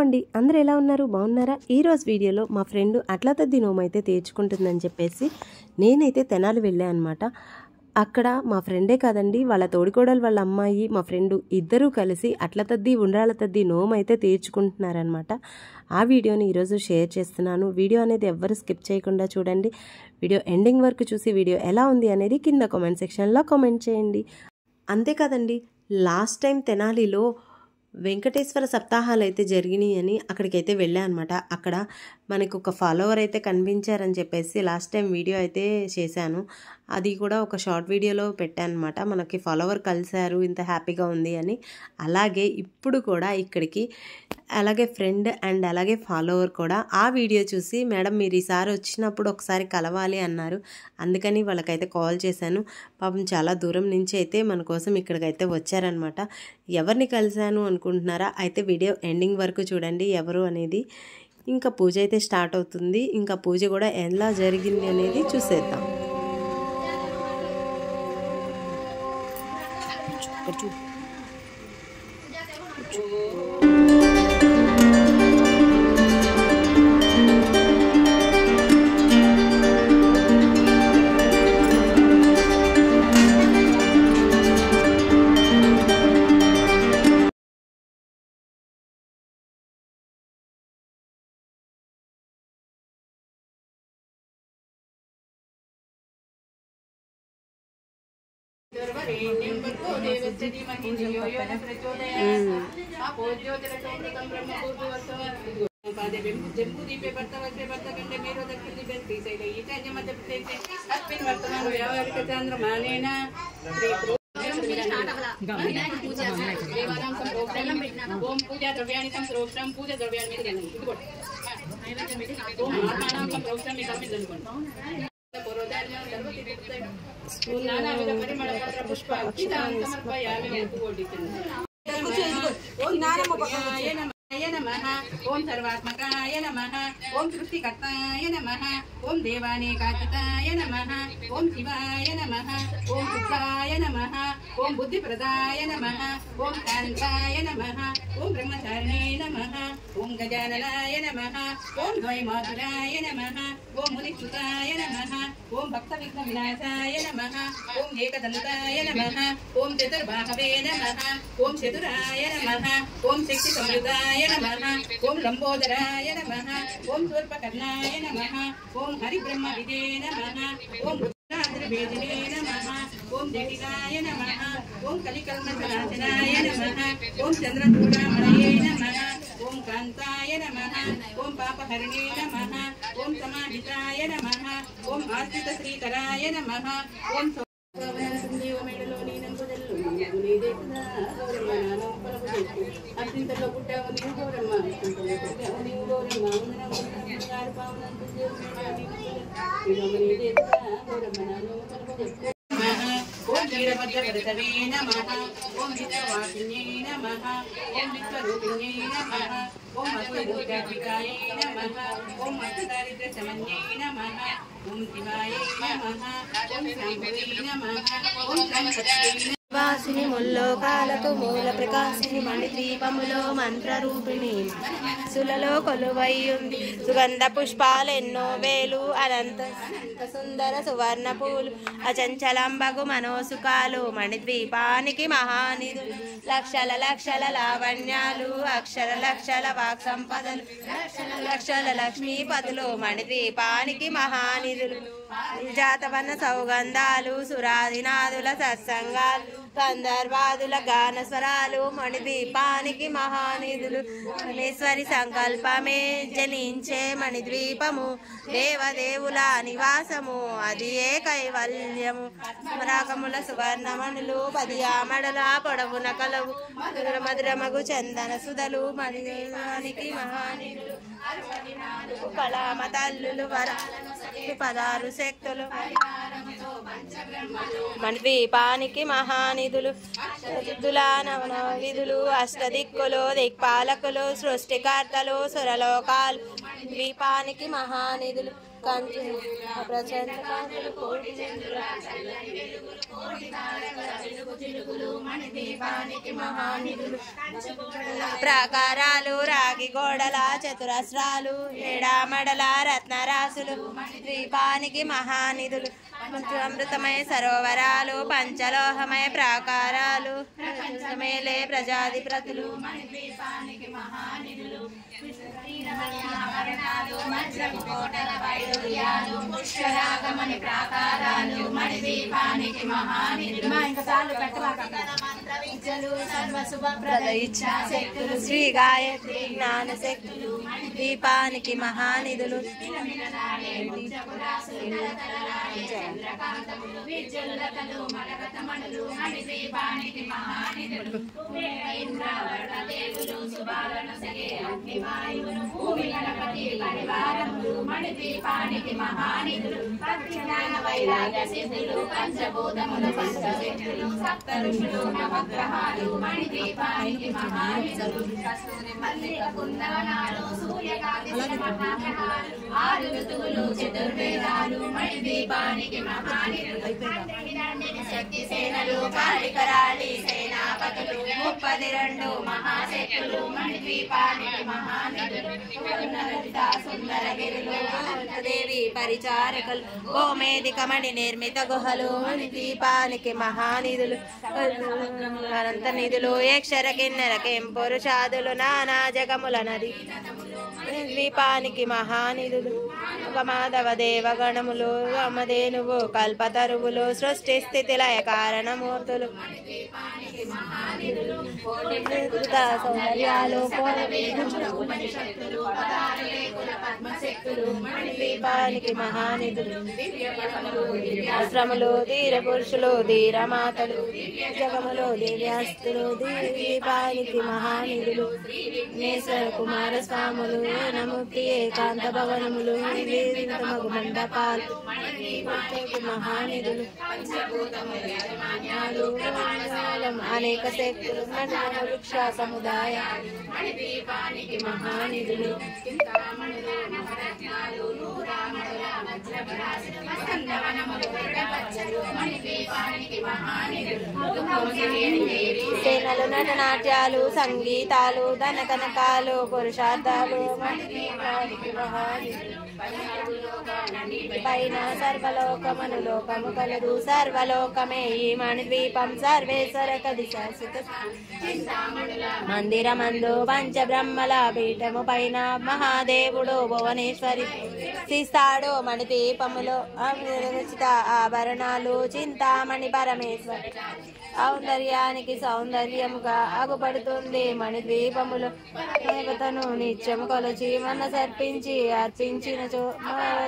అండి, అందరూ ఎలా ఉన్నారు? బాగున్నారా? ఈరోజు వీడియోలో మా ఫ్రెండ్ అట్ల తద్ది నోము అయితే తీర్చుకుంటుందని చెప్పేసి నేనైతే తెనాలి వెళ్ళా అనమాట. అక్కడ మా ఫ్రెండే కాదండి, వాళ్ళ తోడికోడలు వాళ్ళ అమ్మాయి మా ఫ్రెండు ఇద్దరూ కలిసి అట్ల తద్ది ఉండ్రాళ్ళ తద్ది నోము అయితే తీర్చుకుంటున్నారనమాట. ఆ వీడియోని ఈరోజు షేర్ చేస్తున్నాను. వీడియో అనేది ఎవ్వరు స్కిప్ చేయకుండా చూడండి. వీడియో ఎండింగ్ వరకు చూసి వీడియో ఎలా ఉంది అనేది కింద కామెంట్ సెక్షన్లో కామెంట్ చేయండి. అంతేకాదండి, లాస్ట్ టైం తెనాలిలో వెంకటేశ్వర సప్తాహాలు అయితే జరిగినాయి అని అక్కడికైతే వెళ్ళా అనమాట. అక్కడ మనకు ఒక ఫాలోవర్ అయితే కనిపించారని చెప్పేసి లాస్ట్ టైం వీడియో అయితే చేశాను. అది కూడా ఒక షార్ట్ వీడియోలో పెట్టాను అనమాట. మనకి ఫాలోవర్ కలిశారు, ఇంత హ్యాపీగా ఉంది అని. అలాగే ఇప్పుడు కూడా ఇక్కడికి అలాగే ఫ్రెండ్ అండ్ అలాగే ఫాలోవర్ కూడా ఆ వీడియో చూసి మేడం మీరు ఈసారి వచ్చినప్పుడు ఒకసారి కలవాలి అన్నారు. అందుకని వాళ్ళకైతే కాల్ చేశాను. పాపం చాలా దూరం నుంచి అయితే మన కోసం ఇక్కడికైతే వచ్చారనమాట. ఎవరిని కలిశాను అనుకుంటున్నారా? అయితే వీడియో ఎండింగ్ వరకు చూడండి ఎవరు అనేది. ఇంకా పూజ అయితే స్టార్ట్ అవుతుంది. ఇంకా పూజ కూడా ఎలా జరిగింది అనేది చూసేద్దాం. పూజా ద్రవ్యాన్ని సంప్రోక్షం పూజ ద్రవ్యాన్ని ओम सर्वात्मकाय नमः ओम सृष्टिकर्ताय नमः ओम देवानेकाचिताय नमः ओम शिवाय नमः ओम सिद्धाय नमः ओम बुद्धिप्रदाय नमः ओम शान्ताय नमः ओम ब्रह्मचारिणे नमः ओम गजाननाय नमः ओम द्वैमातुराय नमः ओम मुनिसुताय नमः ओम भक्तविघ्नविनाशाय नमः ओम एकदन्ताय नमः ओम चतुर्बाहवे नमः ओम चतुराय नमः ओम शक्तिसंयुताय नमः ओम लंबोदराय नमः ओम स्वल्पकर्णाय नमः ओम हरिब्रह्मविदे नमः ओम रुद्राद्रिवेदिने नमः ओम जटिकाय नमः ओम कलिकल्मषनाशनाय नमः ओम चंद्रचूडामणये नमः ओम कांताय नमः ओम पापहरणे नमः ओम समाहिताय नमः ओम आश्रितश्रीकराय नमः ओम అత్యంతలో పుట్టావు నీవు గౌరమ్మ పుట్టావు నీవు గౌరమ్మ ఓం వీరభద్రవే నమః ఓం విశ్వవాసిన్యై నమః ఓం విశ్వరూపిణ్యై నమః ఓం అస్మద్గురుజాత్మికాయ నమః ఓం అష్టదారిద్ర్యశమన్యై నమః ఓం శివాయ నమః ఓం శాంభవే నమః ఓం శాంభవే వాసిని ముల్లోకాలకు మూల ప్రకాశిని మణిద్వీపములో మంత్రరూపిణి సులలో కొలువై ఉంది సుగంధ పుష్పాలెన్నో వేలు అనంత సుందర సువర్ణ పూలు అచంచలంబగు మనోసుకాలు మణిద్వీపానికి మహానిధులు లక్షల లక్షల లావణ్యాలు అక్షర లక్షల వాక్ సంపదలు లక్షల లక్ష్మీపతులు మణిద్వీపానికి మహానిధులు జాతవన సౌగంధాలు సురాదినాదుల సత్సంగాలు గంధర్వాదుల గానస్వరాలు మణిద్వీపానికి మహానిధులు మహేశ్వరి సంకల్పమే జనించే మణిద్వీపము దేవదేవుల నివాసము అది ఏ కైవల్యము రాకముల సువర్ణమణులు 10 ఆమడల పొడవున కలవు మధురమగు చందన సుధలు మణిద్వీపానికి మహానిధులు కళామ తల్లులు వరాలను 16 శక్తులు మణిద్వీపానికి మహానిధులు విధులు అష్టదిక్కులు దిక్పాలకులు సృష్టికర్తలు సురలోకాలు ద్వీపానికి మహానిధులు కంచు ప్రచండ ప్రాకారాలు రాగి గోడల చతురస్రాలు ఏడామడల రత్నరాసులు ద్వీపానికి మహానిధులు అమృతమయ సరోవరాలు పంచలోహమయ ప్రాకారాలు మేలే ప్రజాధిపతులు శ్రీ గాయత్రి జ్ఞాన శక్తులు దీపానికి మహానిధులు పంచభూతములు పంచశక్తులు సప్త ఋషులు నవగ్రహాలు మణిదీపానికి మహానిధులు కస్తూరి మల్లిక కుందవనాలు సూర్యకాంతి ఆరు ఋతువులు చతుర్వేదాలు మణిదీపానికి మహానిధులు శక్తి సేనలు కాళికరాళి సేనాపతులు 32 మహాశక్తులు మణిద్వీపానికి మహానిధులు సుందరగిరులు దేవి పరిచారకులు గోమేదిక మణి నిర్మిత గుహలు మణిద్వీపానికి మహానిధులు అనంత నిధులు యక్షర కిన్నెర కెంపురుషాదులు నానా జగముల నది ద్వీపానికి మహానిధులు మాధవ దేవగణములు రామధేనువు కల్పతరువులు సృష్టి స్థితి లయ కారణమూర్తులు సౌందర్యాలు ద్వీపానికి మహానిధులు ఆశ్రములు ధీర పురుషులు ధీరమాతలు జగములు దివ్యాస్తులు ద్వీపానికి మహానిధులు నేశ్వర కుమారస్వాములు నముక్తి ఏకాంత భవనములు మగు మండపాలు మహానిధులు అనేక శక్తులు వృక్ష సముదాయ మహానిధులు సేనలు నటనాట్యాలు సంగీతాలు ధనకనకాలు పురుషార్థాలు పైన సర్వలోకమను లోకము కలదు సర్వలోకమే ఈ మణిద్వీపం సర్వేశ్వర కది శాశ్వత మందిరమందు పంచబ్రహ్మల పీఠము పైన మహాదేవుడు భువనేశ్వరి శిస్తాడు మణిద్వీపములో అమృత ఆభరణాలు చింతామణి పరమేశ్వరి సౌందర్యానికి సౌందర్యముగా అగుపడుతుంది మణిద్వీపములో దేవతను నిత్యము కొలచి మన సర్పించి అర్పించిన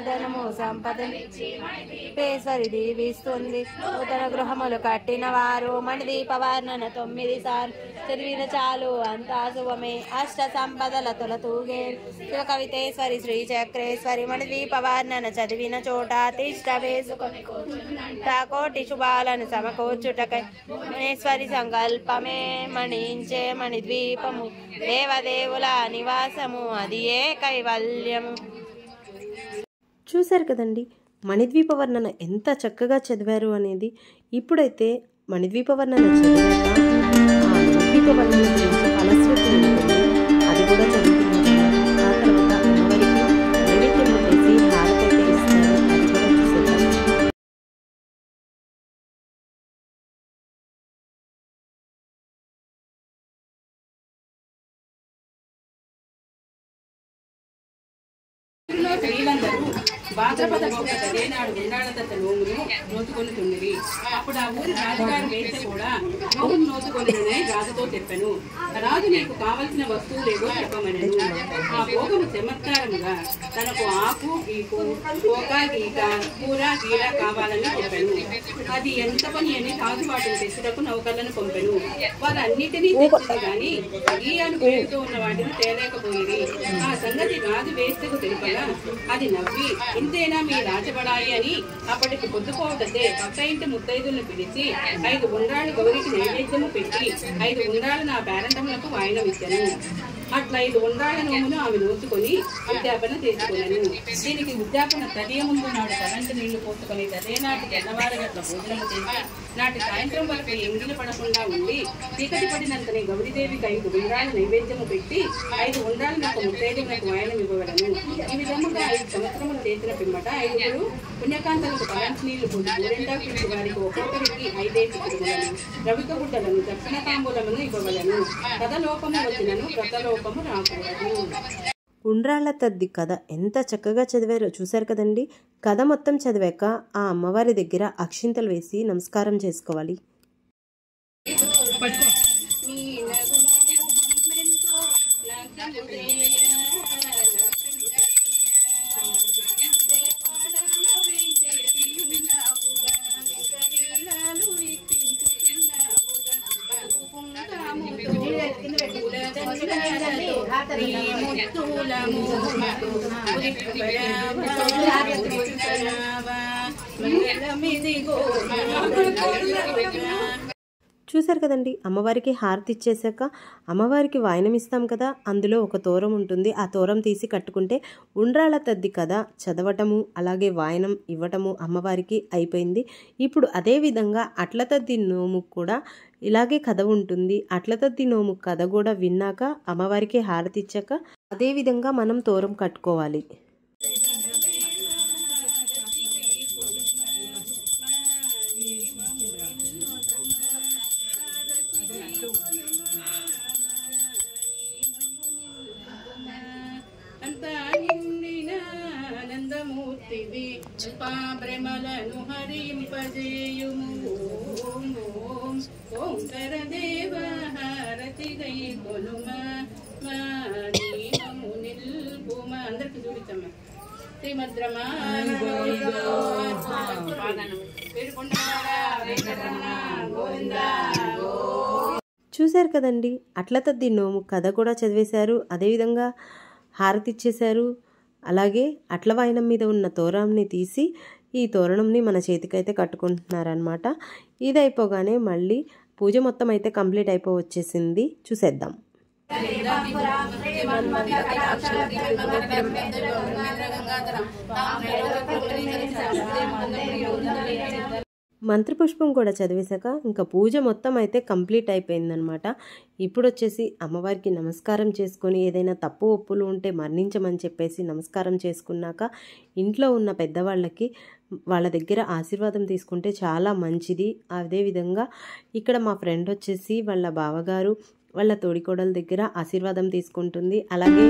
ధనము సంపదనిశ్వరి దీవిస్తుంది నూతన గృహములు కట్టిన వారు మణిదీప వర్ణన 9 సార్లు చదివిన చాలు అంతా శుభమే అష్ట సంపదల తొలతూగే శివ కవితేశ్వరి శ్రీ చక్రేశ్వరి మణిదీప వర్ణన చదివిన చోట తిష్ట వేసుకొని కోటి శుభాలను సమకూర్చుటకై మణేశ్వరి సంకల్పమే మణించే మణిద్వీపము దేవదేవుల నివాసము అది ఏ కైవల్యము. చూశారు కదండి మణిద్వీప వర్ణన ఎంత చక్కగా చదివారు అనేది. ఇప్పుడైతే మణిద్వీప వర్ణన చదివాక ఆ మణిద్వీప వర్ణన గురించి ఫలశ్రుతి ఉంటుంది, అది కూడా చదువుతున్నాం. ఆ తర్వాత అమ్మవారికి నైవేద్యం పెట్టేసి హారతి అయితే ఇస్తారు, అది కూడా చూసేద్దాం. స్త్రీలందరూ భాద్రపద నాడు ఉండాలదత్త నోమును నోచుకొనుతున్నది. అప్పుడు ఆ ఊరి రాజుగారు వేస్తే కూడా నోమును నోచుకొనునే రాజుతో చెప్పాను. రాజు నీకు కావలసిన వస్తువులేవో చెప్పమనను. ఆ భోగము చమత్కారముగా తనకు ఆకు గీకు పోక గీక కూర గీర కావాలని చెప్పాను. అది ఎంత పని అని రాజు వాటిని తెచ్చుటకు నౌకర్లను పంపెను. వారన్నిటినీ తెచ్చింది గాని గీయాలు పేరుతో ఉన్న వాటిని తేలేకపోయింది. ఆ సంగతి రాజు వేస్తకు తెలుపగా అది నవ్వి ఇంతేనా మీ రాజబడాయి అని అప్పటికి పొద్దుపోవటతే పక్క ఇంటి ముత్తైదులను పిలిచి 5 ఉండ్రాళ్ళు గౌరికి నైవేద్యము పెట్టి 5 ఉండ్రాళ్ళు నా పేరంటములకు వాయినం ఇచ్చాను. అట్లా 5 ఉండ్రాళ్ళ నోమును ఆమె నోచుకొని ఉద్యాపన చేసుకున్నాను. దీనికి ఉద్యాపన తదియ ముందు నాడు కరెంటు నీళ్లు పోసుకొని అదే నాటి తెల్లవారి గట్ల భోజనం చేసి నాటి సాయంత్రం వరకు ఎంగిలి పడకుండా ఉండి చీకటి పడినంతనే గౌరీదేవికి 5 ఉండ్రాళ్ళ నైవేద్యము పెట్టి 5 ఉండ్రాళ్ళను ఒక ముత్తైదువునకు వాయనం ఇవ్వవలను. ఈ విధముగా 5 సంవత్సరములు చేసిన పిమ్మట 5 పుణ్యకాంతలకు కరెంటు నీళ్లు పోసి ఊరెండా పిలిచి వారికి ఒక్కొక్కరికి 5 చిక్కుడులను రవిక గుడ్డలను దక్షిణ తాంబూలమును ఇవ్వవలను. కథలోపము వచ్చినను వ్రతలోపము రాకూడదు. ఉండ్రాళ్ళ తద్ది కథ ఎంత చక్కగా చదివారో చూశారు కదండి. కథ మొత్తం చదివాక ఆ అమ్మవారి దగ్గర అక్షింతలు వేసి నమస్కారం చేసుకోవాలి. చూశారు కదండి. అమ్మవారికి హారతి ఇచ్చేసాక అమ్మవారికి వాయనం ఇస్తాం కదా, అందులో ఒక తోరం ఉంటుంది. ఆ తోరం తీసి కట్టుకుంటే ఉండ్రాళ్ళ తద్ది కథ చదవటము అలాగే వాయనం ఇవ్వటము అమ్మవారికి అయిపోయింది. ఇప్పుడు అదే విధంగా అట్ల తద్ది నోము కూడా ఇలాగే కథ ఉంటుంది. అట్ల తద్ది నోము కథ కూడా విన్నాక అమ్మవారికి హారతి ఇచ్చాక అదే విధంగా మనం తోరం కట్టుకోవాలి. ప్రేమలను హరింపజేయుము. ఓంకర దేవ హారతి గై కొనుమా నిల్పుమా. అందరికి చూపించమ్మా. చూశారు కదండి. అట్ల తద్ది నోము కథ కూడా చదివేశారు, అదేవిధంగా హారతి ఇచ్చేశారు. అలాగే అట్ల వాయనం మీద ఉన్న తోరణంని తీసి ఈ తోరణంని మన చేతికైతే కట్టుకుంటున్నారనమాట. ఇది అయిపోగానే మళ్ళీ పూజ మొత్తం అయితే కంప్లీట్ వచ్చేసింది. చూసేద్దాం. మంత్రపుష్పం కూడా చదివేశాక ఇంకా పూజ మొత్తం అయితే కంప్లీట్ అయిపోయిందనమాట. ఇప్పుడు వచ్చేసి అమ్మవారికి నమస్కారం చేసుకొని ఏదైనా తప్పు ఒప్పులు ఉంటే మరణించమని చెప్పేసి నమస్కారం చేసుకున్నాక ఇంట్లో ఉన్న పెద్దవాళ్ళకి వాళ్ళ దగ్గర ఆశీర్వాదం తీసుకుంటే చాలా మంచిది. అదేవిధంగా ఇక్కడ మా ఫ్రెండ్ వచ్చేసి వాళ్ళ బావగారు వాళ్ళ తోడికోడల దగ్గర ఆశీర్వాదం తీసుకుంటుంది. అలాగే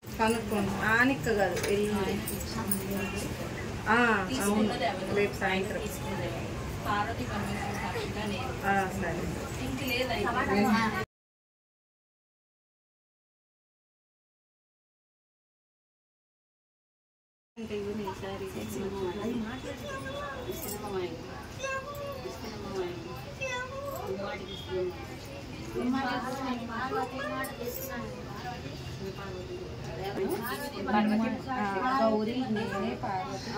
కనుక్కోండి. ఆనిక్క కాదు అవును, రేపు సాయంత్రం. సరే గౌరీ నేనే పార్వతి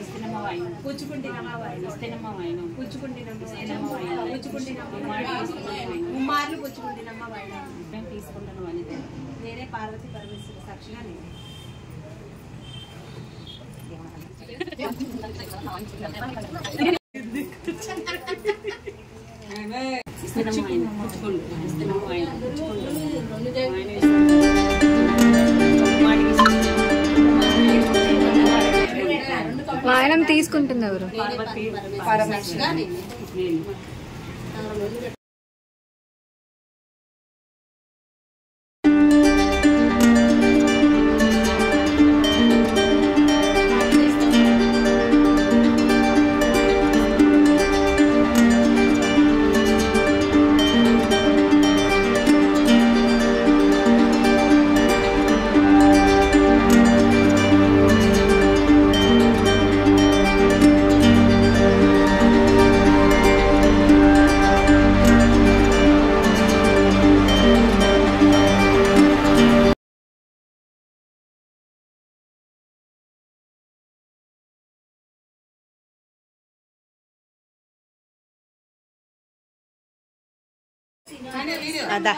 ఇస్తున్నమ్మ వాయినం కూర్చుకుంటున్నమ్మ వాయినం ఇస్తున్నమ్మ వాయినం కూర్చుకుంటున్నమ్మ వాయినం ముమ్మార్లు కూర్చుకుంటున్నమ్మ వాయినం మేము తీసుకుంటున్నాం అనేది నేనే పార్వతి పరమేశ్వర సాక్షిగా నేనే వాయనం తీసుకుంటుంది ఎవరు? అదా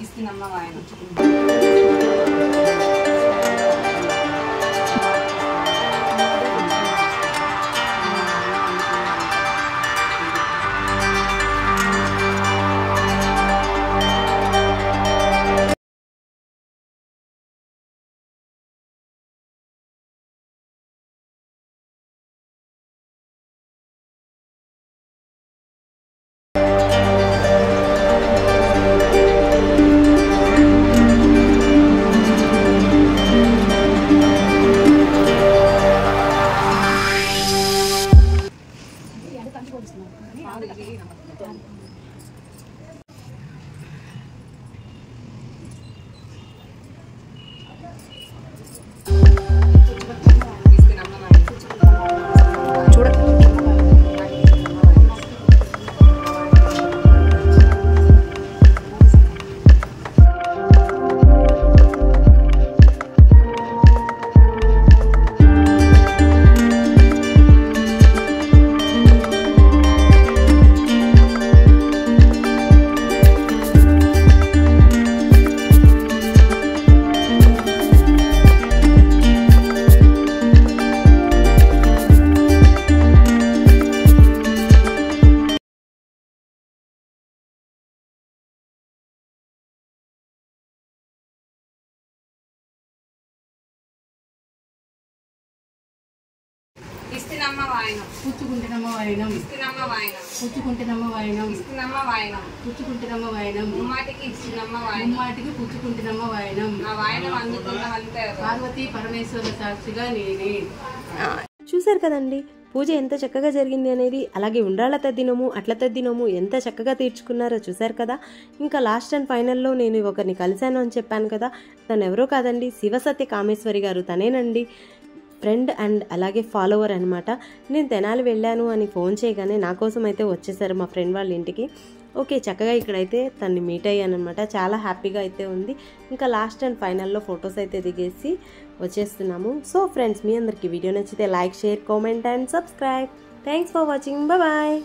ఇస్తున్నమ్మ వాయనం ఇస్తున్నమ్మ వాయనం పుచ్చుకుంటున్నమ్మ వాయనం ఇస్తున్నమ్మ వాయనం పుచ్చుకుంటున్నమ్మ వాయనం ఇస్తున్నమ్మ వాయనం పుచ్చుకుంటున్నమ్మ వాయనం ముమ్మాటికి ఇస్తున్నమ్మ వాయనం ముమ్మాటికి పుచ్చుకుంటున్నమ్మ వాయనం ఆ వాయనం అందుకున్న వాళ్ళ పార్వతీ పరమేశ్వర సాక్షిగా నేనే. చూశారు కదండి, పూజ ఎంత చక్కగా జరిగింది అనేది, అలాగే ఉండ్రాళ్ళ తద్దినము అట్ల తద్దినము ఎంత చక్కగా తీర్చుకున్నారో చూశారు కదా. ఇంకా లాస్ట్ అండ్ ఫైనల్లో నేను ఒకరిని కలిశాను అని చెప్పాను కదా, తను ఎవరో కాదండి, శివసత్య కామేశ్వరి గారు. తనేనండి ఫ్రెండ్ అండ్ అలాగే ఫాలోవర్ అనమాట. నేను తెనాలి వెళ్ళాను అని ఫోన్ చేయగానే నా కోసం అయితే వచ్చేసారు మా ఫ్రెండ్ వాళ్ళ ఇంటికి. ఓకే, చక్కగా ఇక్కడైతే తన్ని మీట్ అయ్యాను అనమాట. చాలా హ్యాపీగా అయితే ఉంది. ఇంకా లాస్ట్ అండ్ ఫైనల్లో ఫొటోస్ అయితే దిగేసి వచ్చేస్తున్నాము. సో ఫ్రెండ్స్, మీ అందరికీ వీడియో నచ్చితే like, share, comment and subscribe. Thanks for watching. Bye.